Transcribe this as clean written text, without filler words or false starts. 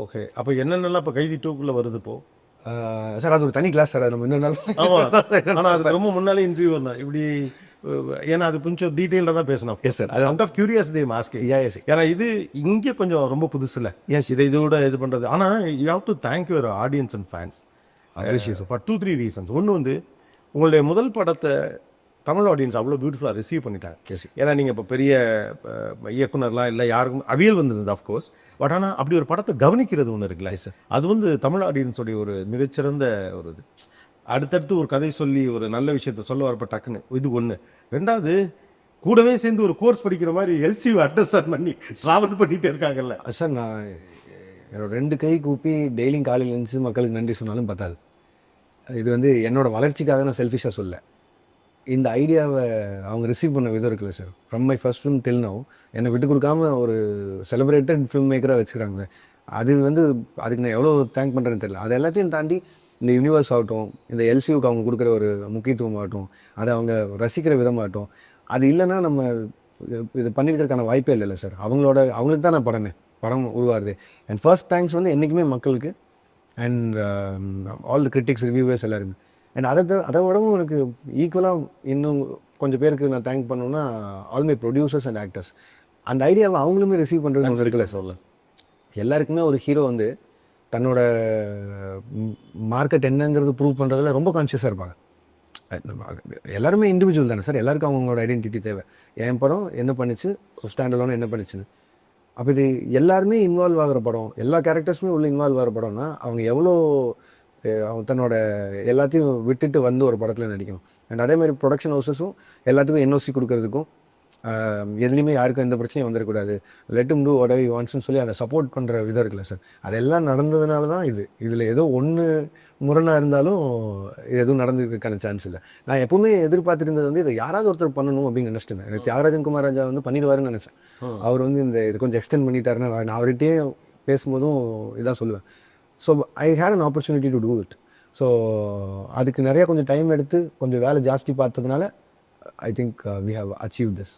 Okay. அப்போ என்னென்னலாம் இப்போ கைதி 2க்குள்ள வருது இப்போ? சார் அது ஒரு தனி கிளாஸ் சார், அது நம்ம இன்னொரு நாள். ஆமாம், ஆனால் அதுக்கு ரொம்ப முன்னாலே இன்டர்வியூ வரணும் இப்படி. ஏன்னா அது கொஞ்சம் டீட்டெயிலாக தான் பேசணும். எஸ் சார், அது out of curiosity mask. Yes ஏன்னா இது இங்கே கொஞ்சம் ரொம்ப புதுசுல எஸ் இதோட இது பண்ணுறது. ஆனால் you have to thank your audience and fans for 2-3 reasons. ஒன்று வந்து உங்களுடைய முதல் படத்தை தமிழ் ஆடியன்ஸ் அவ்வளோ பியூட்டிஃபுல்லாக ரிசீவ் பண்ணிட்டாங்க. எஸ் ஏன்னா நீங்கள் இப்போ பெரிய இயக்குனர்லாம் இல்லை, யாருக்கும் அவியல் வந்திருந்தது ஆஃப்கோர்ஸ். பட் ஆனால் அப்படி ஒரு படத்தை கவனிக்கிறது ஒன்று இருக்குல்ல சார், அது வந்து தமிழ் ஆடியன்ஸோடைய ஒரு மிகச்சிறந்த ஒரு இது. அடுத்தடுத்து ஒரு கதை சொல்லி ஒரு நல்ல விஷயத்த சொல்ல வரப்போ டக்குன்னு இது ஒன்று. ரெண்டாவது, கூடவே சேர்ந்து ஒரு கோர்ஸ் படிக்கிற மாதிரி எல்சியூ அண்டர்ஸ்டாண்ட் பண்ணி ட்ராவல் பண்ணிகிட்டே இருக்காங்கல்ல சார். நான் என்னோட 2 கை கூப்பி டெய்லியும் காலையில் எழுந்துச்சு மக்களுக்கு நன்றி சொன்னாலும் பத்தாது. இது வந்து என்னோட வளர்ச்சிக்காக நான் செல்ஃபிஷாக சொல்ல. இந்த ஐடியாவை அவங்க ரிசீவ் பண்ண விதம் இருக்குல்ல sir, from my first film till now என்னை விட்டு கொடுக்காம ஒரு செலிப்ரேட்டட் ஃபில்ம் மேக்கராக வச்சுக்கிறாங்க. அது வந்து அதுக்கு நான் எவ்வளோ தேங்க் பண்ணுறேன்னு தெரியல. அது எல்லாத்தையும் தாண்டி இந்த யூனிவர்ஸ் ஆகட்டும், இந்த எல்சியூக்கு அவங்க கொடுக்குற ஒரு முக்கியத்துவம் ஆகட்டும், அதை அவங்க ரசிக்கிற விதமாகட்டும், அது இல்லைன்னா நம்ம இது பண்ணிக்கிறதுக்கான வாய்ப்பே இல்லைல்ல சார். அவங்களுக்கு தான் நான் படம் உருவாருது. அண்ட் ஃபர்ஸ்ட் தேங்க்ஸ் வந்து என்றைக்குமே மக்களுக்கு and all the critics, reviewers எல்லாருமே. அண்ட் அதை விடவும் எனக்கு ஈக்குவலாக இன்னும் கொஞ்சம் பேருக்கு நான் தேங்க் பண்ணணுன்னா all my producers and actors. அந்த ஐடியாவை அவங்களுமே ரிசீவ் பண்ணுறது ஒன்று இருக்குல்ல சொல்ல. எல்லாருக்குமே ஒரு ஹீரோ வந்து தன்னோட மார்க்கெட் என்னங்கிறது ப்ரூவ் பண்ணுறதுல ரொம்ப கான்ஷியஸாக இருப்பாங்க. எல்லாருமே இண்டிவிஜுவல் தானே சார், எல்லாருக்கும் அவங்களோட ஐடென்டிட்டி தேவை. என் படம் என்ன பண்ணிச்சு, ஸ்டாண்டர்டோன்னு என்ன பண்ணிச்சுன்னு. அப்போ இது எல்லாருமே இன்வால்வ் ஆகிற படம், எல்லா கேரக்டர்ஸுமே உள்ள இன்வால்வ் ஆகிற படம்னா அவங்க எவ்வளோ அவங்க தன்னோட எல்லாத்தையும் விட்டுட்டு வந்து ஒரு படத்தில் நடிக்கணும். அண்ட் அதேமாதிரி ப்ரொடக்ஷன் ஹவுசஸும் எல்லாத்துக்கும் என்ஓசி கொடுக்கறதுக்கும் எதுலேயுமே யாருக்கும் எந்த பிரச்சனையும் வந்துடக்கூடாது, let him do whatever he வாண்ட்ஸ்னு சொல்லி அதை சப்போர்ட் பண்ணுற விதம் இருக்குல்ல சார். அதெல்லாம் நடந்ததுனால தான் இதில் ஏதோ ஒன்று முரணாக இருந்தாலும் எதுவும் நடந்துருக்கான சான்ஸ் இல்லை. நான் எப்பவுமே எதிர்பார்த்துட்டு இருந்தது வந்து இதை யாராவது ஒருத்தர் பண்ணணும் அப்படின்னு நினச்சிட்டு இருந்தேன். எனக்கு தியாகராஜன் குமார் ராஜா வந்து பண்ணிடுவாருன்னு நினச்சேன். அவர் வந்து இது கொஞ்சம் எக்ஸ்டெண்ட் பண்ணிட்டாருன்னு நான் அவர்கிட்டயே பேசும்போதும் இதான் சொல்லுவேன். So I had an opportunity to do it. So அதுக்கு நிறையா கொஞ்சம் டைம் எடுத்து கொஞ்சம் வேலை ஜாஸ்தி பார்த்ததுனால I think we have achieve this.